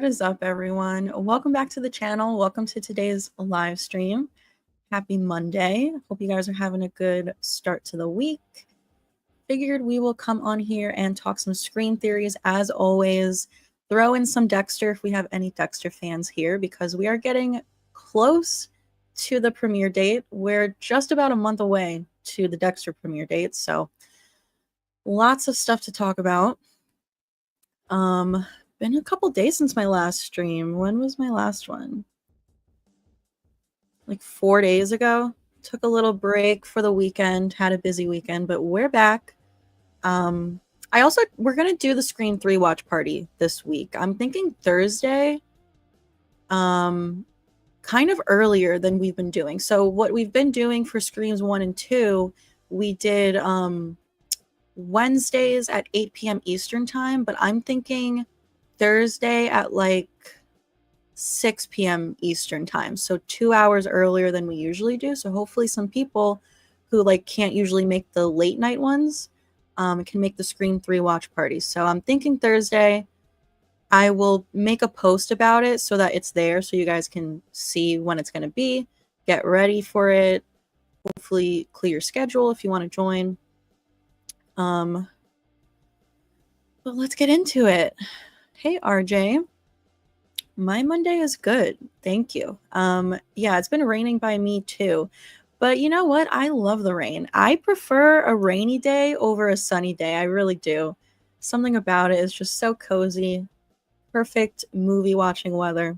is up, everyone? Welcome back to the channel. Welcome to today's live stream. Happy Monday. Hope you guys are having a good start to the week. Figured we will come on here and talk some Scream theories as always. Throw in some Dexter if we have any Dexter fans here, because we are getting close to the premiere date. We're just about a month away to the Dexter premiere date, so lots of stuff to talk about. Been a couple days since my last stream. When was my last one? Like 4 days ago. Took a little break for the weekend, had a busy weekend, but we're back. We're gonna do the Scream 3 watch party this week. I'm thinking Thursday. Kind of earlier than we've been doing. So what we've been doing for Screams 1 and 2, we did Wednesdays at 8 p.m. Eastern time, but I'm thinking Thursday at like 6 p.m. Eastern time, so 2 hours earlier than we usually do. So hopefully some people who like can't usually make the late night ones can make the Scream 3 watch party. So I'm thinking Thursday. I will make a post about it so that it's there so you guys can see when it's going to be, get ready for it, hopefully clear your schedule if you want to join. But let's get into it. Hey, RJ. My Monday is good. Thank you. Yeah, it's been raining by me too. But you know what? I love the rain. I prefer a rainy day over a sunny day. I really do. Something about it is just so cozy. Perfect movie watching weather.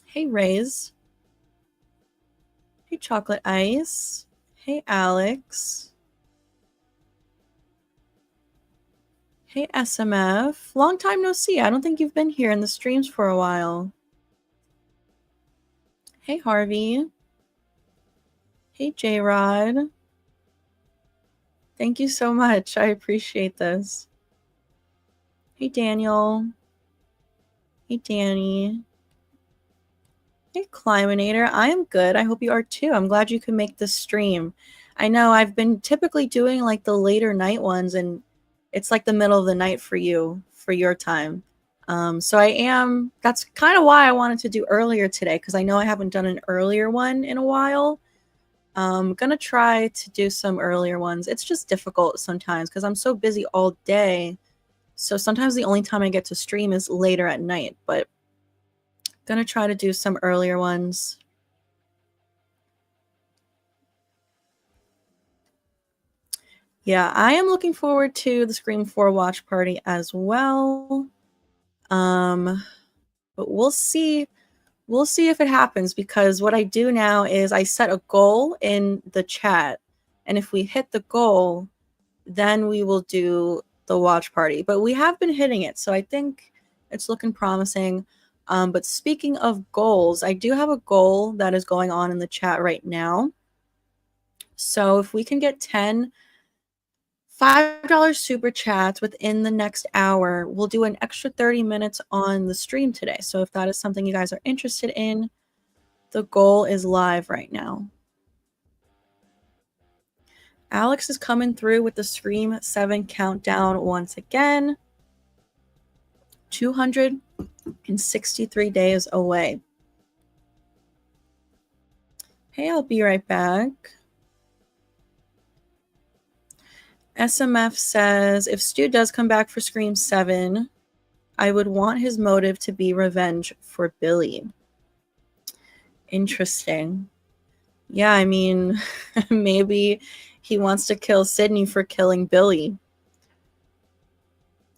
Hey, Rays. Hey, Chocolate Ice. Hey, Alex. Hey, SMF. Long time no see. I don't think you've been here in the streams for a while. Hey, Harvey. Hey, J-Rod. Thank you so much. I appreciate this. Hey, Daniel. Hey, Danny. Hey, Climinator. I am good. I hope you are too. I'm glad you could make this stream. I know I've been typically doing like the later night ones, and it's like the middle of the night for you, for your time. So that's kind of why I wanted to do earlier today, because I know I haven't done an earlier one in a while. I'm gonna try to do some earlier ones. It's just difficult sometimes because I'm so busy all day. So sometimes the only time I get to stream is later at night, but gonna try to do some earlier ones. Yeah, I am looking forward to the Scream 4 watch party as well. But we'll see. We'll see if it happens, because what I do now is I set a goal in the chat, and if we hit the goal, then we will do the watch party. But we have been hitting it, so I think it's looking promising. But speaking of goals, I do have a goal that is going on in the chat right now. So if we can get 10 $5 super chats within the next hour, we'll do an extra 30 minutes on the stream today. So if that is something you guys are interested in, the goal is live right now. Alex is coming through with the Scream 7 countdown once again. 263 days away. Hey, I'll be right back. SMF says, if Stu does come back for Scream 7, I would want his motive to be revenge for Billy. Interesting. Yeah, I mean, maybe he wants to kill Sydney for killing Billy.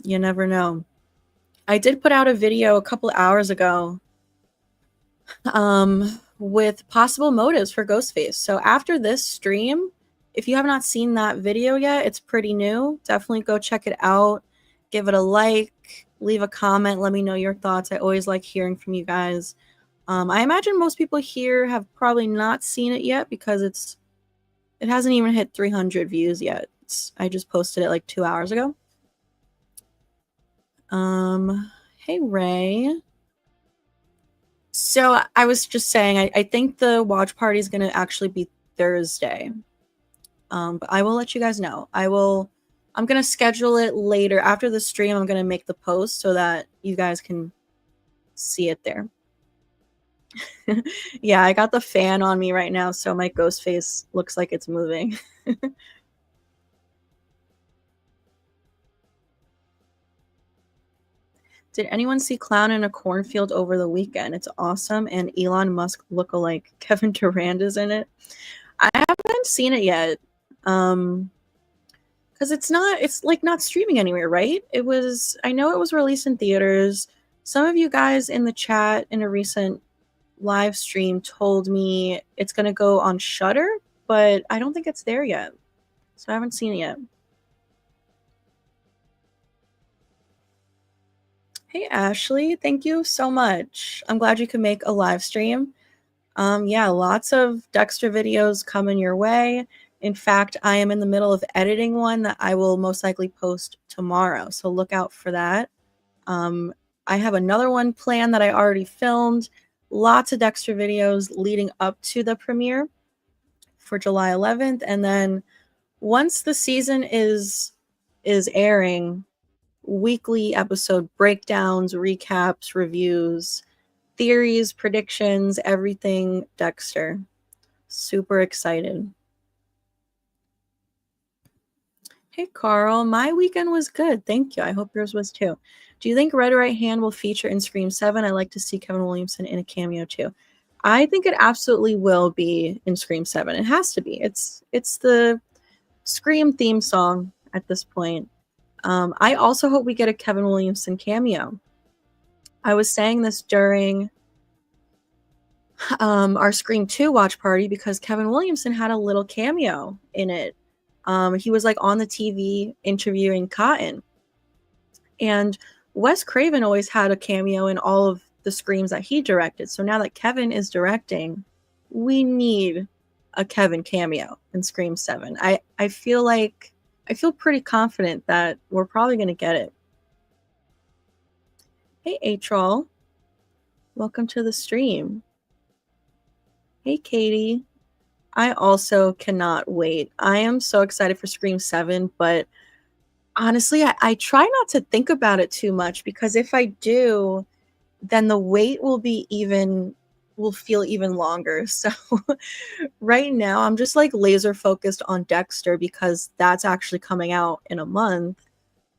You never know. I did put out a video a couple hours ago with possible motives for Ghostface. So after this stream, if you have not seen that video yet, it's pretty new. Definitely go check it out. Give it a like. Leave a comment. Let me know your thoughts. I always like hearing from you guys. I imagine most people here have probably not seen it yet, because it hasn't even hit 300 views yet. I just posted it like 2 hours ago. Hey, Ray. So I was just saying, I think the watch party is going to actually be Thursday. But I will let you guys know. I'm going to schedule it later. After the stream, I'm going to make the post so that you guys can see it there. Yeah, I got the fan on me right now, so my ghost face looks like it's moving. Did anyone see Clown in a Cornfield over the weekend? It's awesome, and Elon Musk lookalike Kevin Durant is in it. I haven't seen it yet. Because it's like not streaming anywhere, right? I know it was released in theaters. Some of you guys in the chat in a recent live stream told me it's going to go on Shudder, but I don't think it's there yet. So I haven't seen it yet. Hey, Ashley, thank you so much. I'm glad you could make a live stream. Yeah, lots of Dexter videos coming your way. In fact, I am in the middle of editing one that I will most likely post tomorrow. So look out for that. I have another one planned that I already filmed. Lots of Dexter videos leading up to the premiere for July 11th. And then once the season is airing, weekly episode breakdowns, recaps, reviews, theories, predictions, everything Dexter. Super excited. Hey, Carl. My weekend was good. Thank you. I hope yours was too. Do you think Red Right Hand will feature in Scream 7? I'd like to see Kevin Williamson in a cameo too. I think it absolutely will be in Scream 7. It has to be. It's the Scream theme song at this point. I also hope we get a Kevin Williamson cameo. I was saying this during our Scream 2 watch party because Kevin Williamson had a little cameo in it. He was like on the TV interviewing Cotton. And Wes Craven always had a cameo in all of the Screams that he directed. So now that Kevin is directing, we need a Kevin cameo in Scream 7. I feel pretty confident that we're probably going to get it. Hey, Atrol. Welcome to the stream. Hey, Katie. I also cannot wait. I am so excited for Scream 7, but honestly, I try not to think about it too much because if I do, then the wait will feel even longer. So right now, I'm just like laser focused on Dexter because that's actually coming out in a month.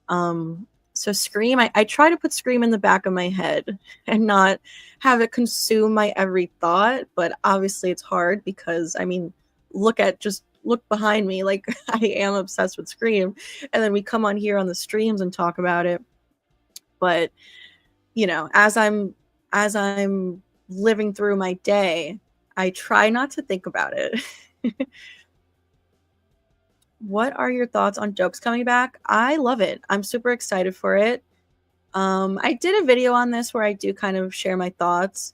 So Scream, I try to put Scream in the back of my head and not have it consume my every thought, but obviously it's hard because, I mean, look behind me, like I am obsessed with Scream, and then we come on here on the streams and talk about it. But, you know, as I'm living through my day, I try not to think about it. What are your thoughts on jokes coming back? I love it. I'm super excited for it. I did a video on this where I do kind of share my thoughts.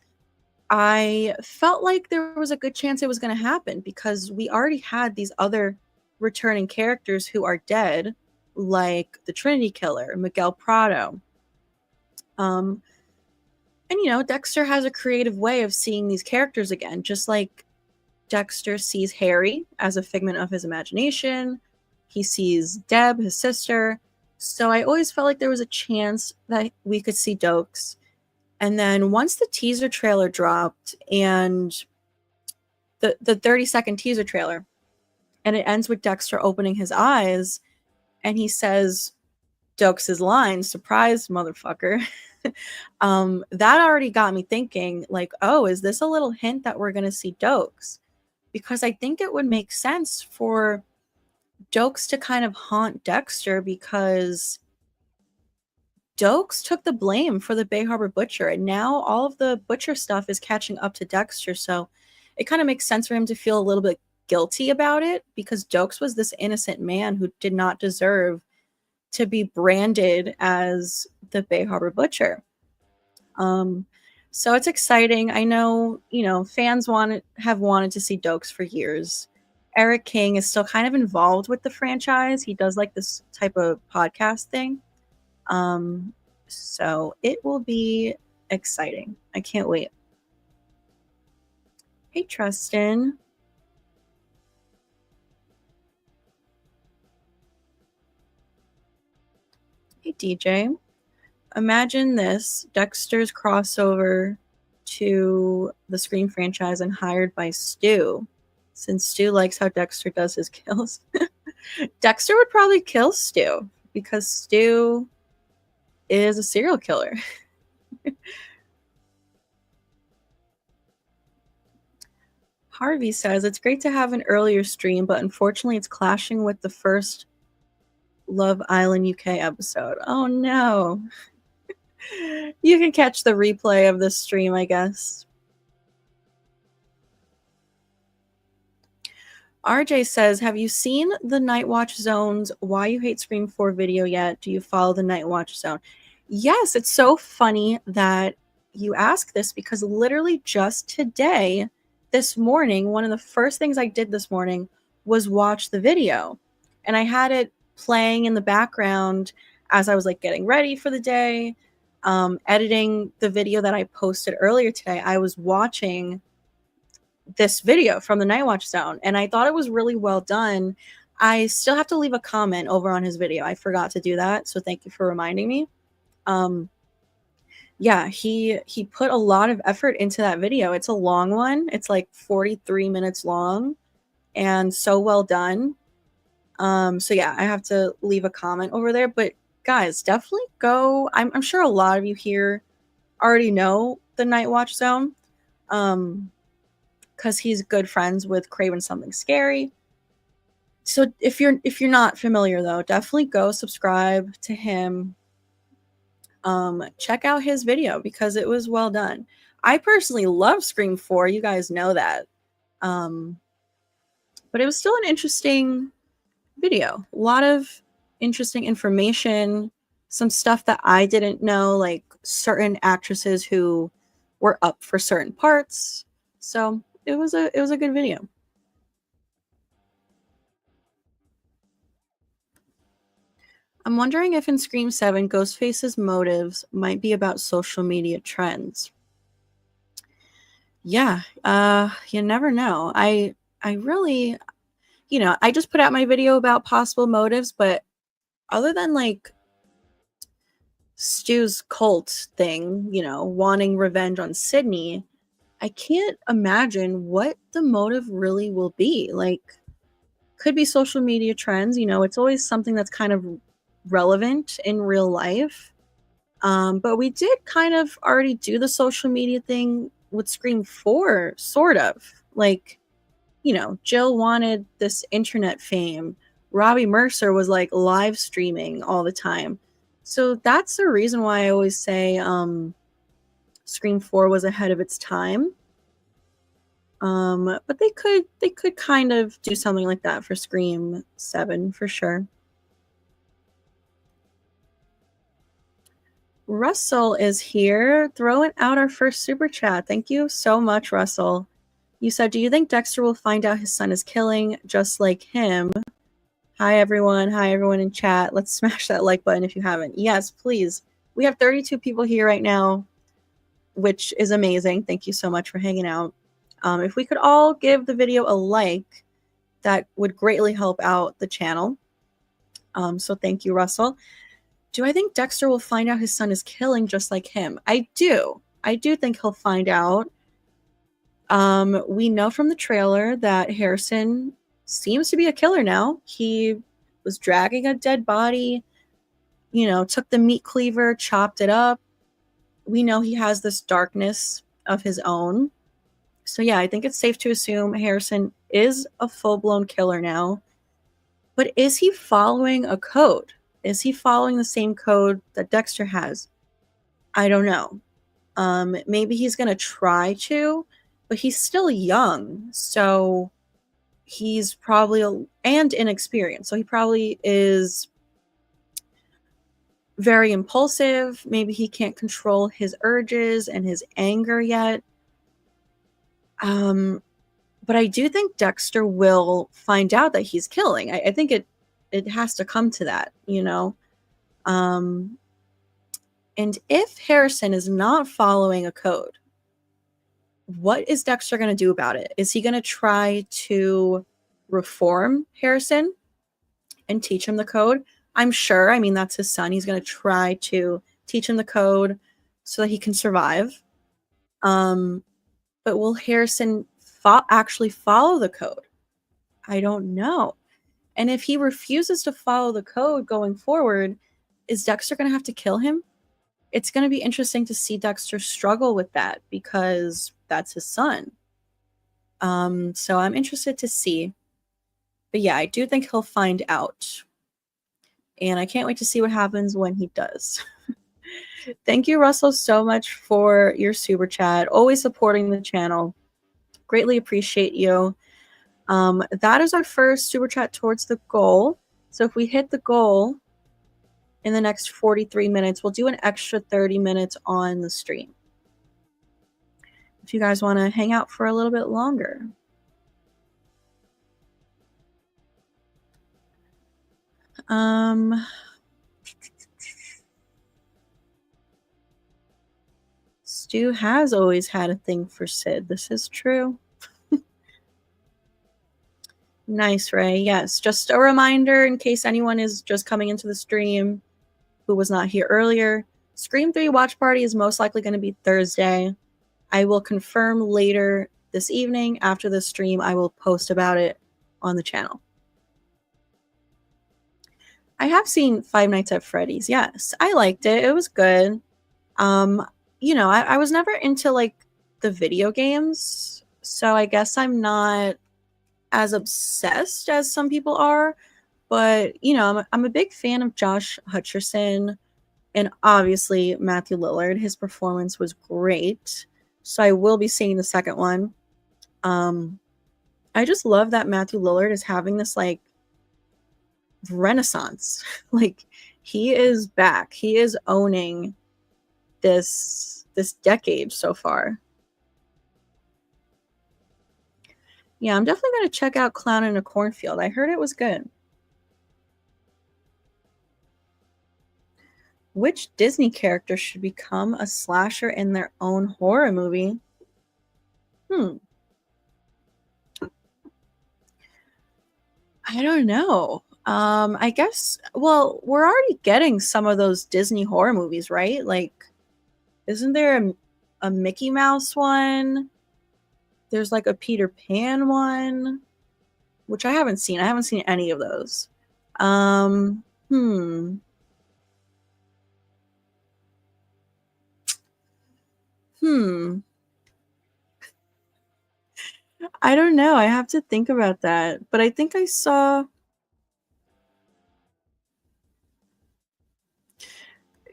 I felt like there was a good chance it was going to happen because we already had these other returning characters who are dead, like the Trinity Killer, Miguel Prado. And, you know, Dexter has a creative way of seeing these characters again, just like Dexter sees Harry as a figment of his imagination. He sees Deb, his sister. So I always felt like there was a chance that we could see Dokes. And then once the teaser trailer dropped and the 30-second teaser trailer, and it ends with Dexter opening his eyes and he says Dokes' line, surprise, motherfucker. That already got me thinking, like, oh, is this a little hint that we're going to see Dokes? Because I think it would make sense for Dokes to kind of haunt Dexter because Dokes took the blame for the Bay Harbor Butcher, and now all of the Butcher stuff is catching up to Dexter, so it kind of makes sense for him to feel a little bit guilty about it because Dokes was this innocent man who did not deserve to be branded as the Bay Harbor Butcher. So it's exciting. I know, you know, fans have wanted to see Dokes for years. Eric King is still kind of involved with the franchise. He does like this type of podcast thing. So it will be exciting. I can't wait. Hey, Tristan. Hey, DJ. Imagine this, Dexter's crossover to the Scream franchise and hired by Stu. Since Stu likes how Dexter does his kills. Dexter would probably kill Stu because Stu is a serial killer. Harvey says, it's great to have an earlier stream, but unfortunately it's clashing with the first Love Island UK episode. Oh no. You can catch the replay of this stream, I guess. RJ says, have you seen the Night Watch Zone's Why You Hate Scream 4 video yet? Do you follow the Night Watch Zone? Yes, it's so funny that you ask this because literally just today, this morning, one of the first things I did this morning was watch the video. And I had it playing in the background as I was like getting ready for the day, editing the video that I posted earlier today. I was watching this video from the Night Watch Zone, and I thought it was really well done. I still have to leave a comment over on his video. I forgot to do that, so thank you for reminding me. Yeah, he put a lot of effort into that video. It's a long one. It's like 43 minutes long and so well done. So yeah, I have to leave a comment over there, but guys, definitely go. I'm sure a lot of you here already know the Night Watch Zone. Because he's good friends with Craven Something Scary. So if you're not familiar though, definitely go subscribe to him. Check out his video because it was well done. I personally love Scream 4. You guys know that. But it was still an interesting video. A lot of interesting information, some stuff that I didn't know, like certain actresses who were up for certain parts. So it was a good video. I'm wondering if in Scream 7, Ghostface's motives might be about social media trends. Yeah, you never know. I really, I just put out my video about possible motives, but other than like Stu's cult thing, wanting revenge on Sydney, I can't imagine what the motive really will be. Like, could be social media trends. It's always something that's kind of relevant in real life. But we did kind of already do the social media thing with Scream 4, sort of. Like, Jill wanted this internet fame. Robbie Mercer was like live streaming all the time. So that's the reason why I always say Scream 4 was ahead of its time. But they could kind of do something like that for Scream 7 for sure. Russell is here, throwing out our first super chat. Thank you so much, Russell. You said, do you think Dexter will find out his son is killing just like him? Hi, everyone. Hi, everyone in chat. Let's smash that like button if you haven't. Yes, please. We have 32 people here right now, which is amazing. Thank you so much for hanging out. If we could all give the video a like, that would greatly help out the channel. So thank you, Russell. Do I think Dexter will find out his son is killing just like him? I do. I do think he'll find out. We know from the trailer that Harrison seems to be a killer now. He was dragging a dead body, took the meat cleaver, chopped it up. We know he has this darkness of his own. So yeah, I think it's safe to assume Harrison is a full-blown killer now. But is he following a code? Is he following the same code that Dexter has? I don't know. Maybe he's going to try to, but he's still young. So he's probably, and inexperienced. So he probably is very impulsive. Maybe he can't control his urges and his anger yet. But I do think Dexter will find out that he's killing. I think it has to come to that, and if Harrison is not following a code, what is Dexter going to do about it? Is he going to try to reform Harrison and teach him the code? I'm sure. I mean, that's his son. He's going to try to teach him the code so that he can survive. But will Harrison actually follow the code? I don't know. And if he refuses to follow the code going forward, is Dexter going to have to kill him? It's going to be interesting to see Dexter struggle with that because that's his son. So I'm interested to see. But yeah, I do think he'll find out. And I can't wait to see what happens when he does. Thank you, Russell, so much for your super chat. Always supporting the channel. Greatly appreciate you. That is our first super chat towards the goal. So if we hit the goal in the next 43 minutes, we'll do an extra 30 minutes on the stream. If you guys want to hang out for a little bit longer. Stu has always had a thing for Sid. This is true. Nice, Ray. Yes, just a reminder in case anyone is just coming into the stream who was not here earlier. Scream 3 watch party is most likely going to be Thursday. I will confirm later this evening after the stream. I will post about it on the channel. I have seen Five Nights at Freddy's. Yes, I liked it. It was good. You know, I was never into like the video games, so I guess I'm not as obsessed as some people are. But you know, I'm a big fan of Josh Hutcherson and obviously Matthew Lillard. His performance was great, so I will be seeing the second one. I just love that Matthew Lillard is having this like renaissance. Like he is back. He is owning this decade so far. Yeah, I'm definitely going to check out Clown in a Cornfield. I heard it was good. Which Disney character should become a slasher in their own horror movie? I don't know. I guess, well, we're already getting some of those Disney horror movies, right? Like, isn't there a Mickey Mouse one? There's like a Peter Pan one, which I haven't seen. I haven't seen any of those. I don't know. I have to think about that. But I think I saw...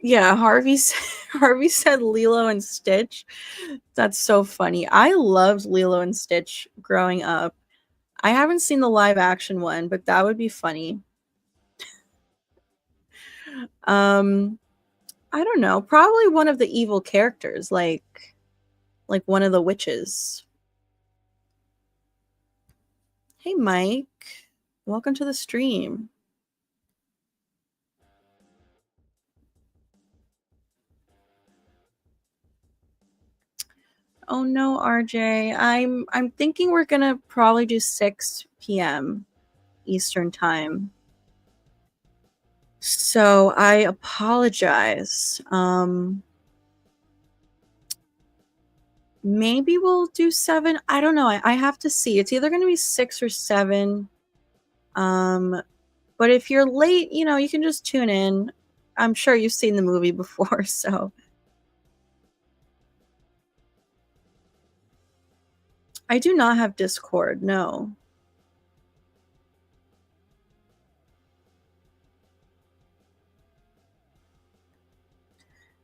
Yeah, Harvey said Lilo and Stitch. That's so funny. I loved Lilo and Stitch growing up. I haven't seen the live action one, but that would be funny. I don't know. Probably one of the evil characters, like one of the witches. Hey, Mike. Welcome to the stream. Oh no, RJ. I'm thinking we're gonna probably do 6 p.m. Eastern time. So I apologize. Maybe we'll do 7. I don't know. I have to see. It's either gonna be 6 or 7. But if you're late, you know, you can just tune in. I'm sure you've seen the movie before, so. I do not have Discord, no.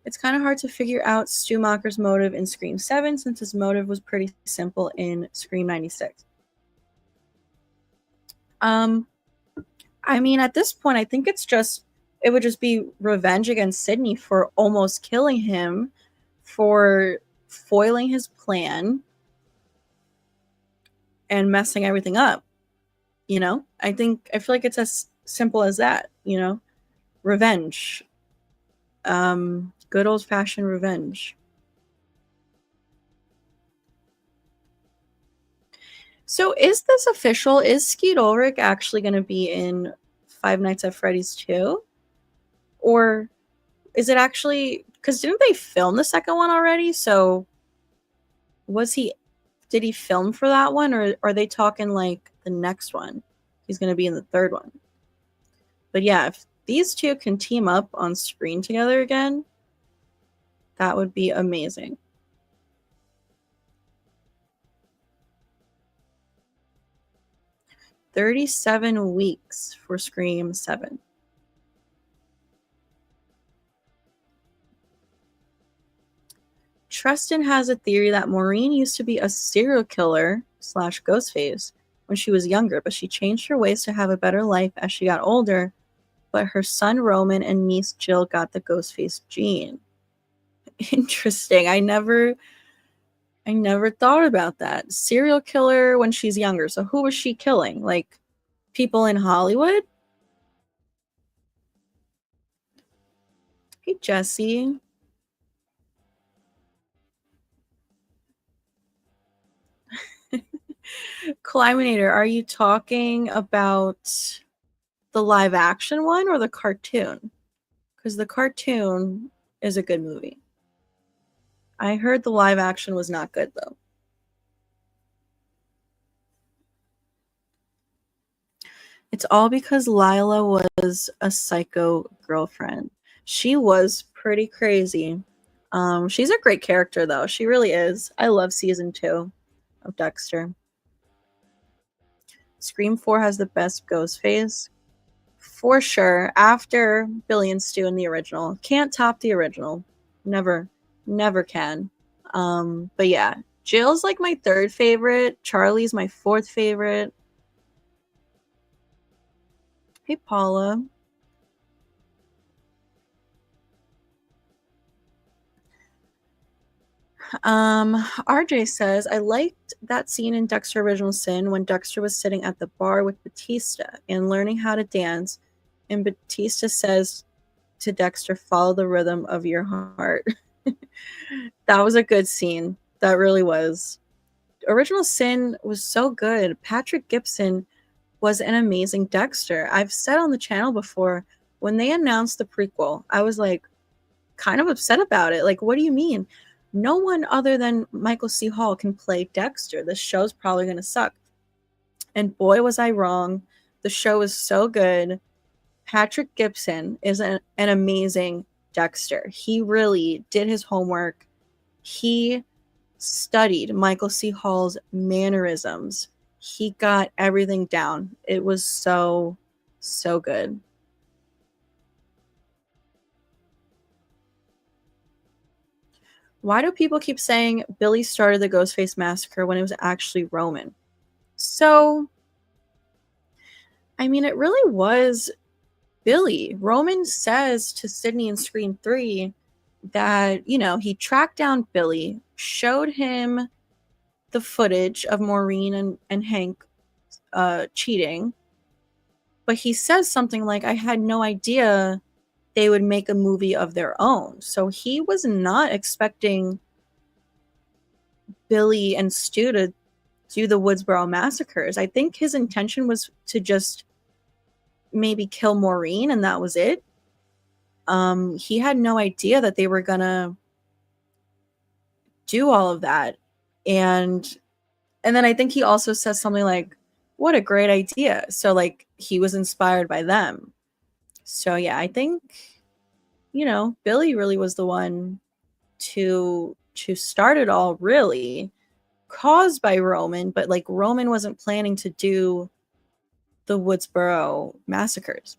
It's kind of hard to figure out Stu Macher's motive in Scream 7 since his motive was pretty simple in Scream 96. I mean, at this point, I think it would just be revenge against Sydney for almost killing him, for foiling his plan, and messing everything up. You know? I feel like it's as simple as that, you know? Revenge. Good old-fashioned revenge. So is this official? Is Skeet Ulrich actually going to be in Five Nights at Freddy's 2? Or is it actually, because didn't they film the second one already? So did he film for that one, or are they talking like the next one? He's going to be in the third one. But yeah, if these two can team up on screen together again, that would be amazing. "37 weeks for Scream 7. Tristan has a theory that Maureen used to be a serial killer / Ghostface when she was younger, but she changed her ways to have a better life as she got older. But her son Roman and niece Jill got the Ghostface gene." Interesting. I never thought about that. Serial killer when she's younger. So who was she killing? Like people in Hollywood? Hey, Jesse. Climinator, are you talking about the live action one or the cartoon? Because the cartoon is a good movie. I heard the live action was not good, though. It's all because Lila was a psycho girlfriend. She was pretty crazy. She's a great character, though. She really is. I love season 2 of Dexter. Scream 4 has the best ghost face. For sure. After Billy and Stu in the original. Can't top the original. Never can. But yeah. Jill's like my 3rd favorite. Charlie's my 4th favorite. Hey, Paula. RJ says, I liked that scene in Dexter Original Sin when Dexter was sitting at the bar with Batista and learning how to dance, and Batista says to Dexter, follow the rhythm of your heart. That was a good scene. That really was. Original Sin was so good. Patrick Gibson was an amazing Dexter. I've said on the channel before, when they announced the prequel, I was like kind of upset about it. Like, what do you mean? No one other than Michael C. Hall can play Dexter. This show's probably going to suck. And boy, was I wrong. The show is so good. Patrick Gibson is an amazing Dexter. He really did his homework. He studied Michael C. Hall's mannerisms. He got everything down. It was so good. Why do people keep saying Billy started the Ghostface massacre when it was actually Roman? So, I mean, it really was Billy. Roman says to Sydney in Scream 3 that, you know, he tracked down Billy, showed him the footage of Maureen and Hank cheating, but he says something like, I had no idea they would make a movie of their own. So he was not expecting Billy and Stu to do the Woodsboro massacres. I think his intention was to just maybe kill Maureen and that was it. He had no idea that they were gonna do all of that. And then I think he also says something like, what a great idea. So like he was inspired by them. So yeah, I think, you know, Billy really was the one to start it all, really, caused by Roman, but like Roman wasn't planning to do the Woodsboro massacres.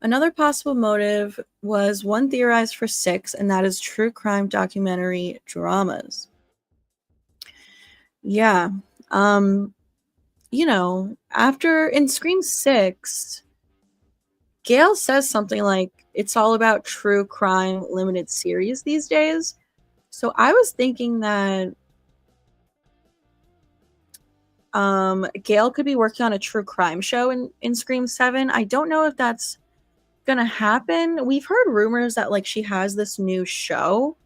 Another possible motive was one theorized for 6, and that is true crime documentary dramas. Yeah. You know, after in Scream 6, Gail says something like, it's all about true crime limited series these days. So I was thinking that Gail could be working on a true crime show in Scream 7. I don't know if that's gonna happen. We've heard rumors that like she has this new show,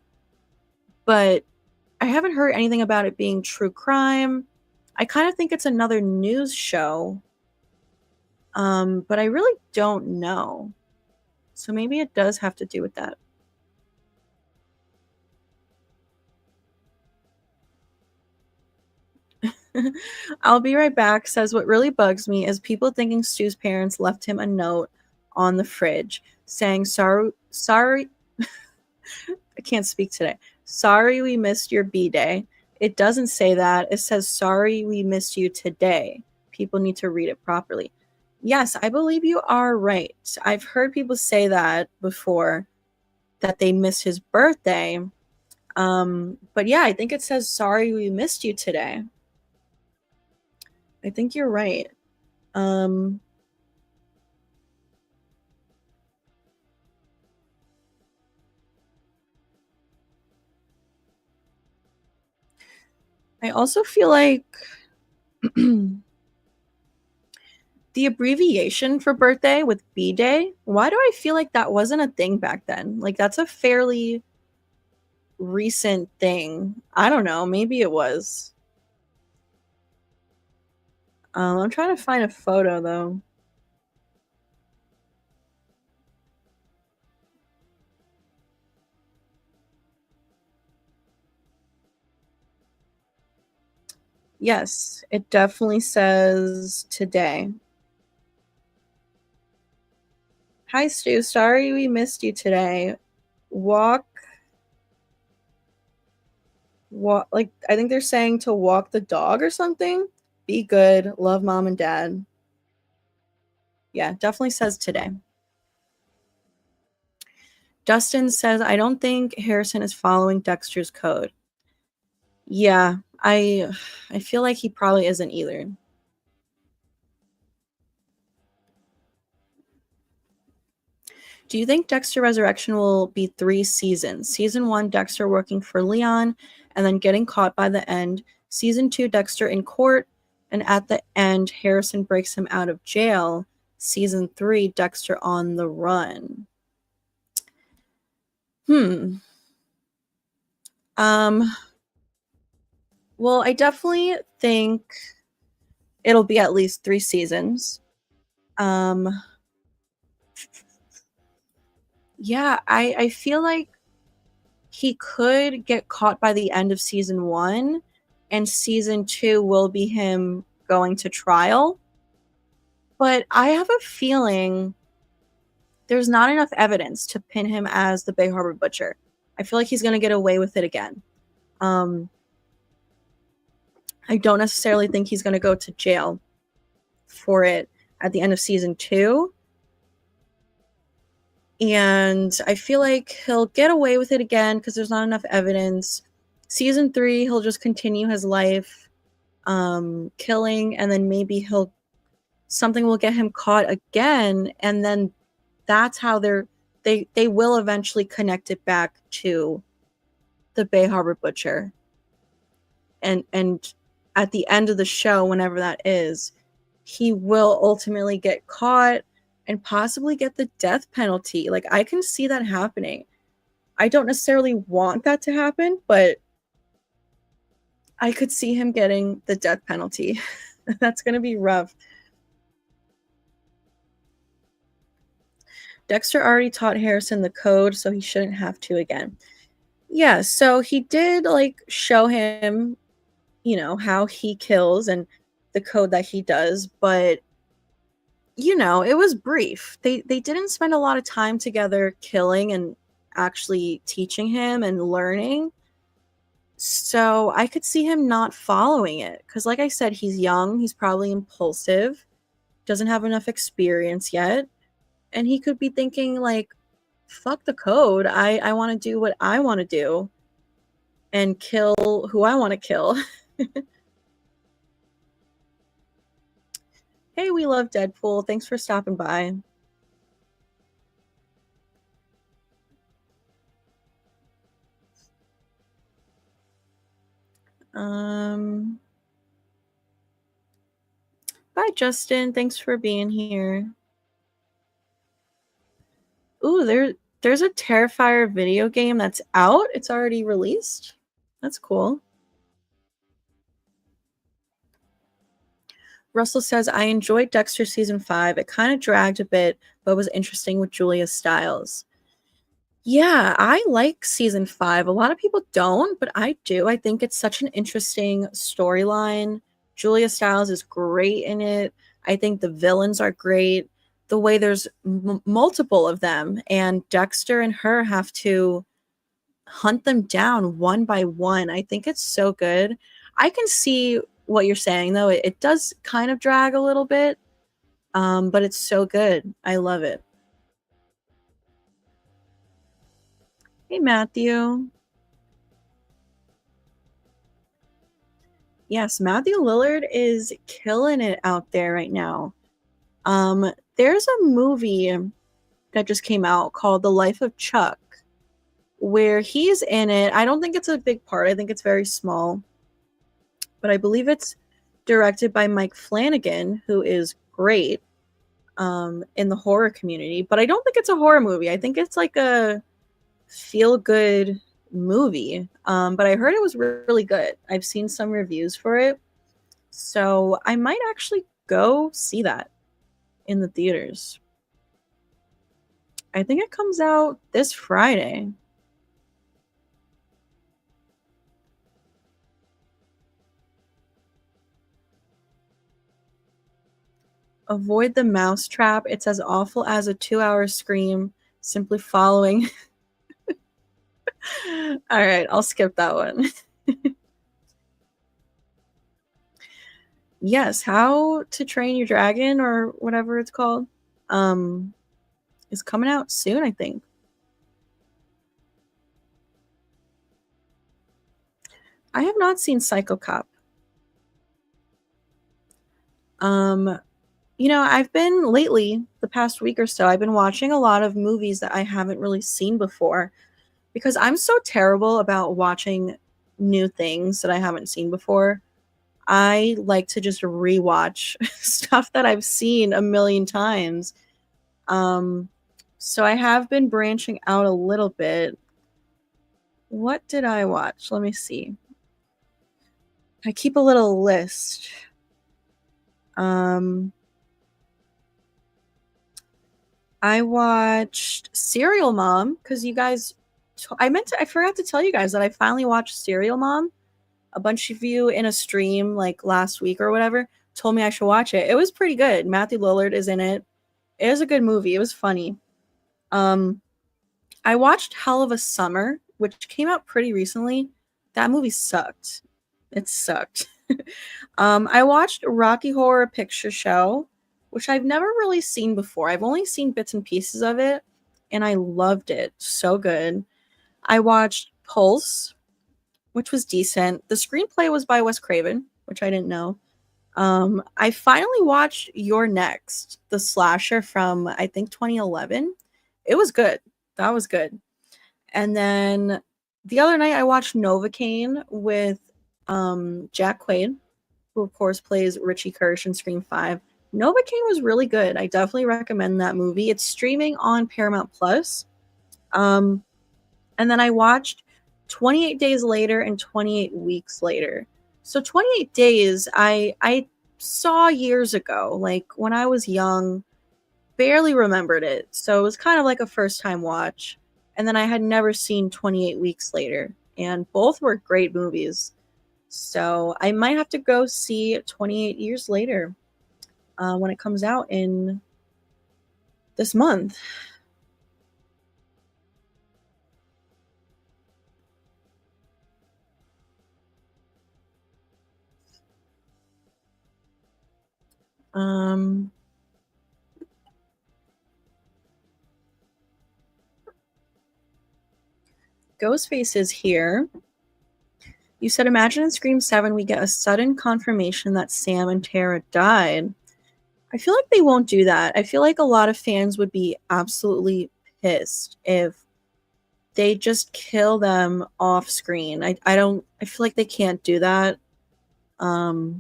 but I haven't heard anything about it being true crime. I kind of think it's another news show. But I really don't know. So maybe it does have to do with that. I'll be right back says what really bugs me is people thinking Stu's parents left him a note on the fridge saying sorry I can't speak today. Sorry we missed your B-day. It doesn't say that. It says sorry we missed you today. People need to read it properly. Yes, I believe you are right. I've heard people say that before, that they miss his birthday. But yeah, I think it says sorry we missed you today. I think you're right. I also feel like the abbreviation for birthday with B-Day, why do I feel like that wasn't a thing back then? Like, that's a fairly recent thing. I don't know. Maybe it was. I'm trying to find a photo, though. Yes, it definitely says today. Hi, Stu. Sorry we missed you today. Walk, like, I think they're saying to walk the dog or something. Be good. Love mom and dad. Yeah, definitely says today. Dustin says, I don't think Harrison is following Dexter's code. Yeah, I feel like he probably isn't either. Do you think Dexter Resurrection will be 3 seasons? Season 1, Dexter working for Leon and then getting caught by the end. Season 2, Dexter in court, and at the end, Harrison breaks him out of jail. Season 3, Dexter on the run. Well, I definitely think it'll be at least 3 seasons. Yeah, I feel like he could get caught by the end of season 1, and season 2 will be him going to trial. But I have a feeling there's not enough evidence to pin him as the Bay Harbor Butcher. I feel like he's going to get away with it again. I don't necessarily think he's going to go to jail for it at the end of season 2. And I feel like he'll get away with it again because there's not enough evidence. Season 3, he'll just continue his life killing, and then maybe something will get him caught again, and then that's how they will eventually connect it back to the Bay Harbor Butcher. And at the end of the show, whenever that is, he will ultimately get caught and possibly get the death penalty. Like, I can see that happening. I don't necessarily want that to happen, but I could see him getting the death penalty. That's going to be rough. Dexter already taught Harrison the code, so he shouldn't have to again. Yeah, so he did, like, show him, how he kills and the code that he does, but it was brief. They didn't spend a lot of time together killing and actually teaching him and learning. So I could see him not following it because, like I said, he's young, he's probably impulsive, doesn't have enough experience yet, and he could be thinking like, fuck the code. I want to do what I want to do and kill who I want to kill. Hey, we love Deadpool. Thanks for stopping by. Bye, Justin. Thanks for being here. Ooh, there's a Terrifier video game that's out. It's already released. That's cool. Russell says, I enjoyed Dexter season 5. It kind of dragged a bit, but was interesting with Julia Stiles. Yeah, I like season 5. A lot of people don't, but I do. I think it's such an interesting storyline. Julia Stiles is great in it. I think the villains are great. The way there's multiple of them, and Dexter and her have to hunt them down one by one. I think it's so good. I can see what you're saying, though. It does kind of drag a little bit, but it's so good. I love it. Hey, Matthew. Yes, Matthew Lillard is killing it out there right now. There's a movie that just came out called The Life of Chuck, where he's in it. I don't think it's a big part. I think it's very small. But I believe it's directed by Mike Flanagan, who is great in the horror community. But I don't think it's a horror movie. I think it's like a feel-good movie. But I heard it was really good. I've seen some reviews for it. So I might actually go see that in the theaters. I think it comes out this Friday. Avoid the mousetrap. It's as awful as a 2-hour Scream. Simply following. All right, I'll skip that one. Yes, How to Train Your Dragon, or whatever it's called, is coming out soon, I think. I have not seen Psycho Cop. I've been lately, the past week or so, I've been watching a lot of movies that I haven't really seen before, because I'm so terrible about watching new things that I haven't seen before. I like to just rewatch stuff that I've seen a million times. So I have been branching out a little bit. What did I watch? Let me see. I keep a little list. I watched Serial Mom because you guys. I forgot to tell you guys that I finally watched Serial Mom. A bunch of you in a stream like last week or whatever told me I should watch it. It was pretty good. Matthew Lillard is in it. It was a good movie. It was funny. I watched Hell of a Summer, which came out pretty recently. That movie sucked. It sucked. I watched Rocky Horror Picture Show, which I've never really seen before. I've only seen bits and pieces of it, and I loved it. So good. I watched Pulse, which was decent. The screenplay was by Wes Craven, which I didn't know. I finally watched You're Next, the slasher from, I think, 2011. It was good. That was good. And then the other night I watched Novocaine with Jack Quaid, who of course plays Richie Kirsch in Scream 5. Novocaine was really good. I definitely recommend that movie. It's streaming on Paramount Plus. And then I watched 28 Days Later and 28 Weeks Later. So 28 Days I saw years ago, like when I was young, barely remembered it. So it was kind of like a first time watch. And then I had never seen 28 Weeks Later, and both were great movies. So I might have to go see 28 Years Later when it comes out in this month. Ghostface is here. You said, imagine in Scream 7 we get a sudden confirmation that Sam and Tara died. I feel like they won't do that. I feel like a lot of fans would be absolutely pissed if they just kill them off screen. I feel like they can't do that. I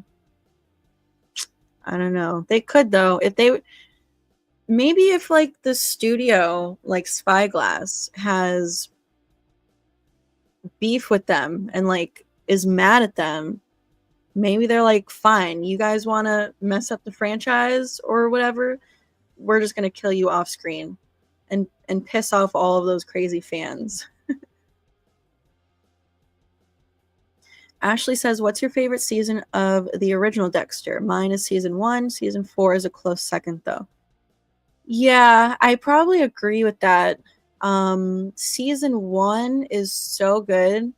don't know. They could though. If like the studio, like Spyglass, has beef with them and like is mad at them, maybe they're like, fine, you guys want to mess up the franchise or whatever, we're just going to kill you off screen and piss off all of those crazy fans. Ashley says, what's your favorite season of the original Dexter? Mine is season 1. Season 4 is a close second, though. Yeah, I probably agree with that. Season 1 is so good.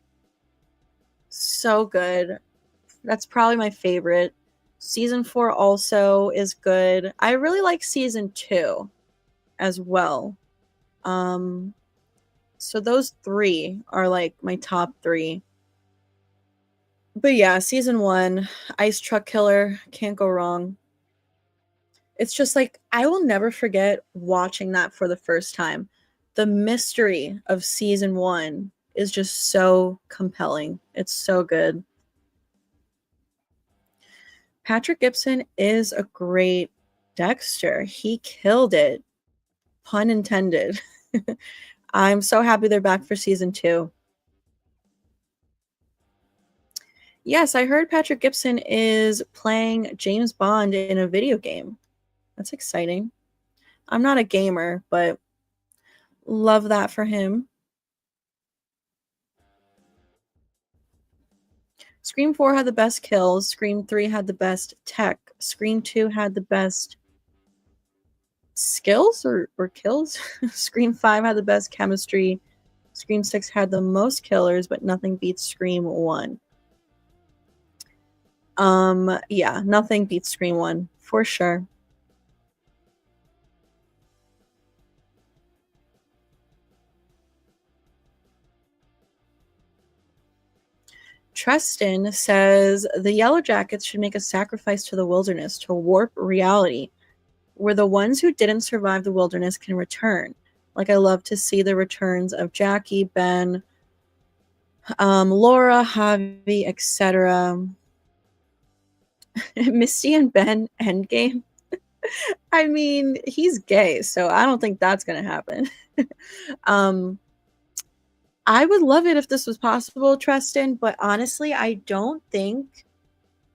So good. That's probably my favorite. Season 4 also is good. I really like season 2 as well. So those 3 are like my top 3. But yeah, season 1, Ice Truck Killer, can't go wrong. It's just like, I will never forget watching that for the first time. The mystery of season 1 is just so compelling. It's so good. Patrick Gibson is a great Dexter. He killed it. Pun intended. I'm so happy they're back for season 2. Yes, I heard Patrick Gibson is playing James Bond in a video game. That's exciting. I'm not a gamer, but love that for him. Scream 4 had the best kills. Scream 3 had the best tech. Scream 2 had the best skills or kills. Scream 5 had the best chemistry. Scream 6 had the most killers, but nothing beats Scream 1. Yeah, nothing beats Scream 1 for sure. Treston says the Yellowjackets should make a sacrifice to the wilderness to warp reality, where the ones who didn't survive the wilderness can return. Like, I love to see the returns of Jackie, Ben, Laura, Javi, etc. Misty and Ben Endgame. I mean, he's gay, so I don't think that's gonna happen. I would love it if this was possible, Treston, but honestly, I don't think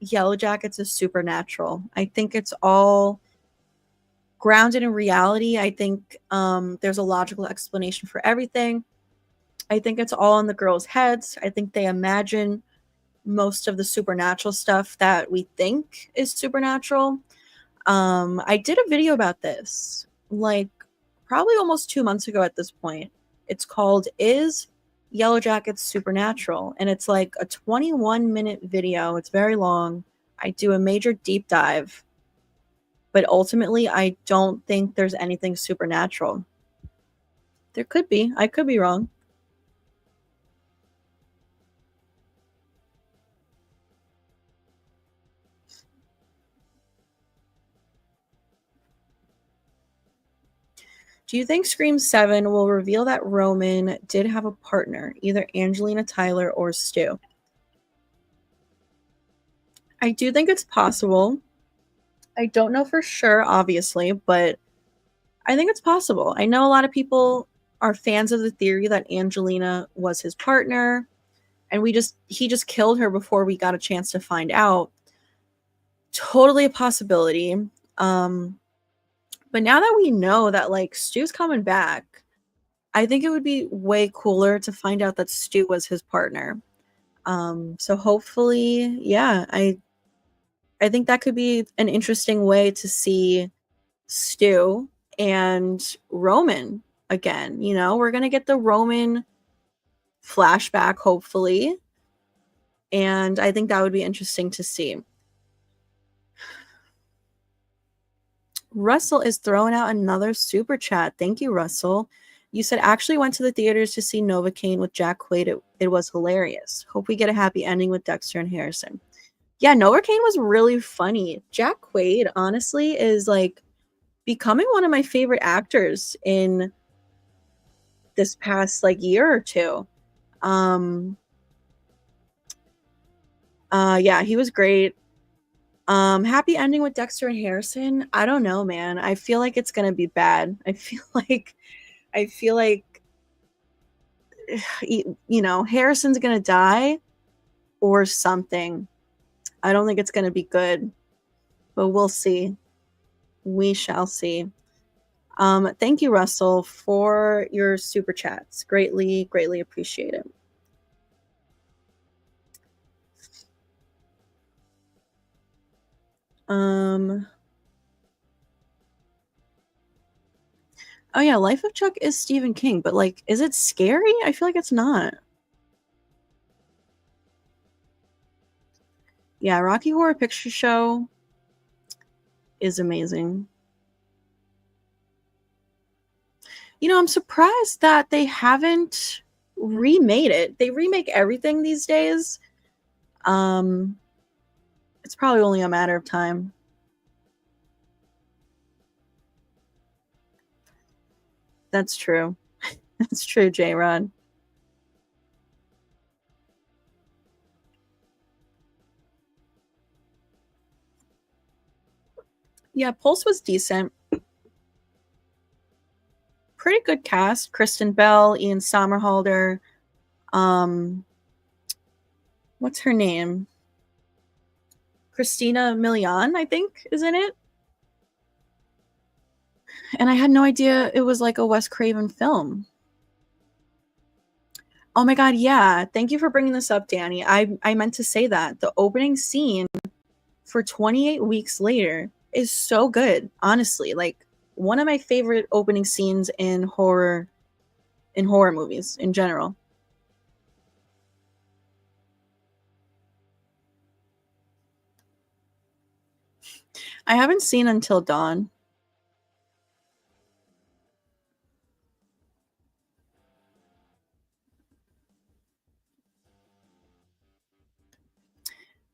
Yellowjackets is supernatural. I think it's all grounded in reality. I think there's a logical explanation for everything. I think it's all in the girls' heads. I think they imagine most of the supernatural stuff that we think is supernatural. I did a video about this, like probably almost 2 months ago at this point. It's called Is Yellowjackets Supernatural? And it's like a 21-minute video. It's very long. I do a major deep dive. But ultimately, I don't think there's anything supernatural. There could be. I could be wrong. Do you think Scream 7 will reveal that Roman did have a partner, either Angelina Tyler or Stu? I do think it's possible. I don't know for sure, obviously, but I think it's possible. I know a lot of people are fans of the theory that Angelina was his partner, and he just killed her before we got a chance to find out. Totally a possibility. But now that we know that like Stu's coming back, I think it would be way cooler to find out that Stu was his partner. So hopefully, yeah, I think that could be an interesting way to see Stu and Roman again. You know, we're gonna get the Roman flashback, hopefully. And I think that would be interesting to see. Russell is throwing out another super chat. Thank you, Russell. You said actually went to the theaters to see Novocaine with Jack Quaid. It was hilarious. Hope we get a happy ending with Dexter and Harrison. Yeah, Novocaine was really funny. Jack Quaid, honestly, is like becoming one of my favorite actors in this past like year or two. Yeah, he was great. Happy ending with Dexter and Harrison. I don't know, man. I feel like it's gonna be bad. I feel like you know, Harrison's gonna die or something. I don't think it's gonna be good, but we'll see. We shall see. Thank you, Russell, for your super chats. Greatly, greatly appreciate it. Oh yeah, Life of Chuck is Stephen King, but like, is it scary? I feel like it's not. Yeah, Rocky Horror Picture Show is amazing. You know, I'm surprised that they haven't remade it. They remake everything these days. It's probably only a matter of time. That's true. That's true, J-Rod. Yeah, Pulse was decent. Pretty good cast. Kristen Bell, Ian Somerhalder. What's her name? Christina Milian, I think, is in it. And I had no idea it was like a Wes Craven film. Oh my god, yeah. Thank you for bringing this up, Danny. I meant to say that. The opening scene for 28 Weeks Later is so good, honestly. Like, one of my favorite opening scenes in horror movies in general. I haven't seen Until Dawn.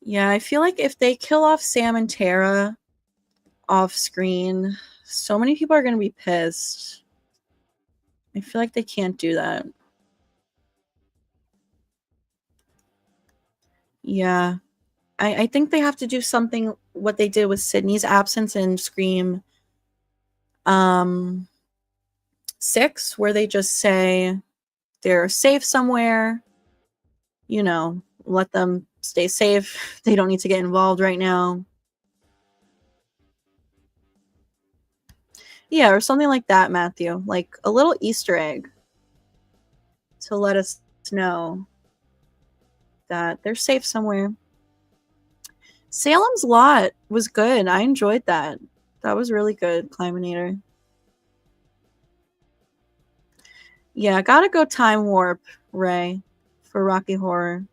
Yeah, I feel like if they kill off Sam and Tara off screen, so many people are going to be pissed. I feel like they can't do that. Yeah. I think they have to do something what they did with Sydney's absence in Scream 6, where they just say they're safe somewhere, you know, let them stay safe. They don't need to get involved right now. Yeah, or something like that, Matthew. Like a little Easter egg to let us know that they're safe somewhere. Salem's Lot was good. I enjoyed that. That was really good, Climinator. Yeah, gotta go Time Warp, Ray, for Rocky Horror.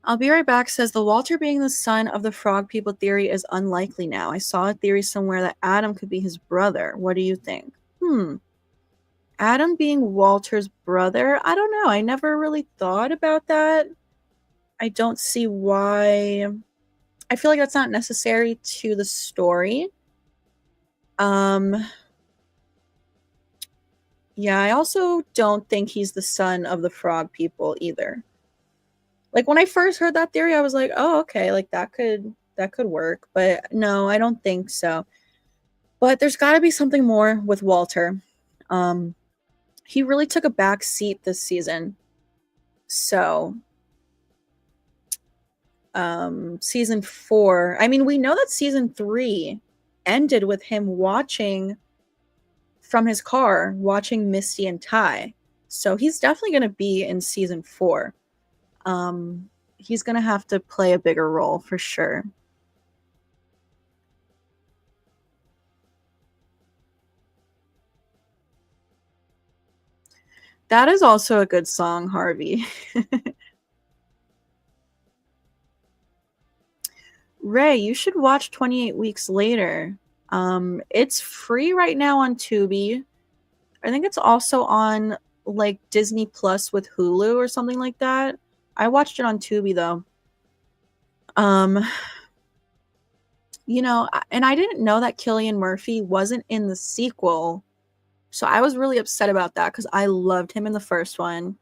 I'll be right back says the Walter being the son of the frog people theory is unlikely now. I saw a theory somewhere that Adam could be his brother. What do you think? Adam being Walter's brother? I don't know. I never really thought about that. I don't see why. I feel like that's not necessary to the story. Yeah, I also don't think he's the son of the frog people either. Like when I first heard that theory, I was like, "Oh, okay, like that could work." But no, I don't think so. But there's got to be something more with Walter. He really took a back seat this season. So, season 4. I mean, we know that season 3 ended with him watching from his car, watching Misty and Ty. So he's definitely going to be in season 4. He's going to have to play a bigger role for sure. That is also a good song, Harvey. Ray, you should watch 28 Weeks Later. It's free right now on Tubi. I think it's also on like Disney Plus with Hulu or something like that. I watched it on Tubi though. You know, and I didn't know that Cillian Murphy wasn't in the sequel. So I was really upset about that because I loved him in the first one.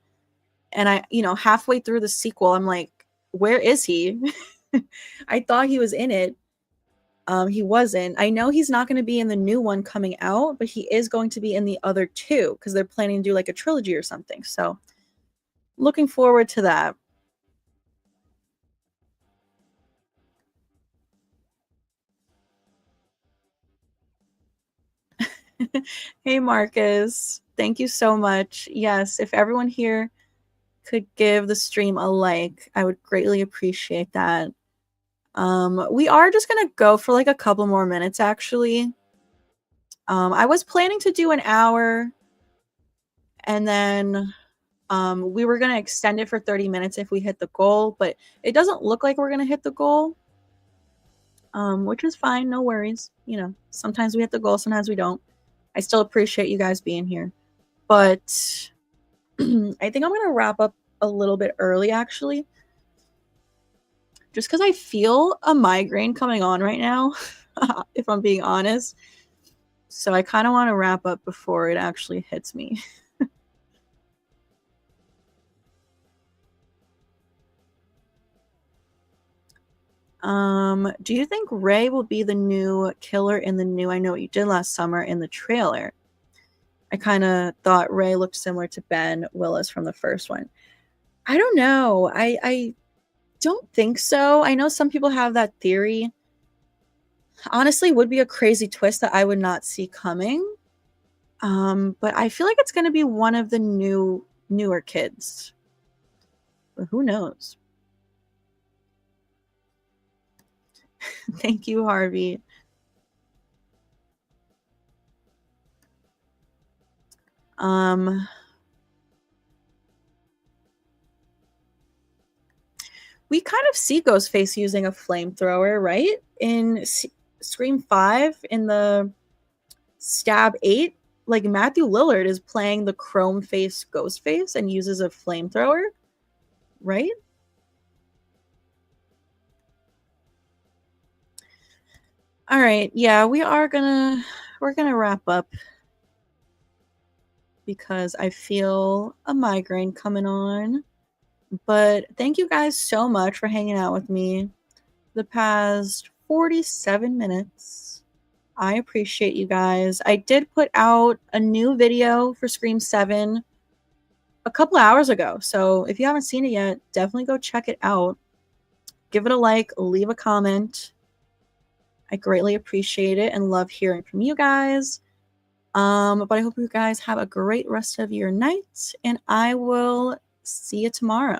And I, you know, halfway through the sequel, I'm like, where is he? I thought he was in it. He wasn't. I know he's not going to be in the new one coming out, but he is going to be in the other two because they're planning to do like a trilogy or something. So looking forward to that. Hey, Marcus. Thank you so much. Yes, if everyone here could give the stream a like, I would greatly appreciate that. We are just going to go for like a couple more minutes, actually. I was planning to do an hour, and then we were going to extend it for 30 minutes if we hit the goal, but it doesn't look like we're going to hit the goal, which is fine. No worries. You know, sometimes we hit the goal, sometimes we don't. I still appreciate you guys being here. But I think I'm going to wrap up a little bit early, actually. Just because I feel a migraine coming on right now, if I'm being honest. So I kind of want to wrap up before it actually hits me. Do you think Ray will be the new killer in the new I Know What You Did Last Summer in the trailer? I kind of thought Ray looked similar to Ben Willis from the first one. I don't know. I don't think so. I know some people have that theory. Honestly, would be a crazy twist that I would not see coming. But I feel like it's going to be one of the newer kids. But who knows? Thank you, Harvey. We kind of see Ghostface using a flamethrower, right? In Scream 5, in the Stab 8, like Matthew Lillard is playing the chrome face Ghostface and uses a flamethrower, right? All right, yeah, we're gonna wrap up because I feel a migraine coming on. But thank you guys so much for hanging out with me the past 47 minutes. I appreciate you guys. I did put out a new video for Scream 7 a couple hours ago. So if you haven't seen it yet, definitely go check it out. Give it a like, leave a comment. I greatly appreciate it and love hearing from you guys. But I hope you guys have a great rest of your night, and I will see you tomorrow.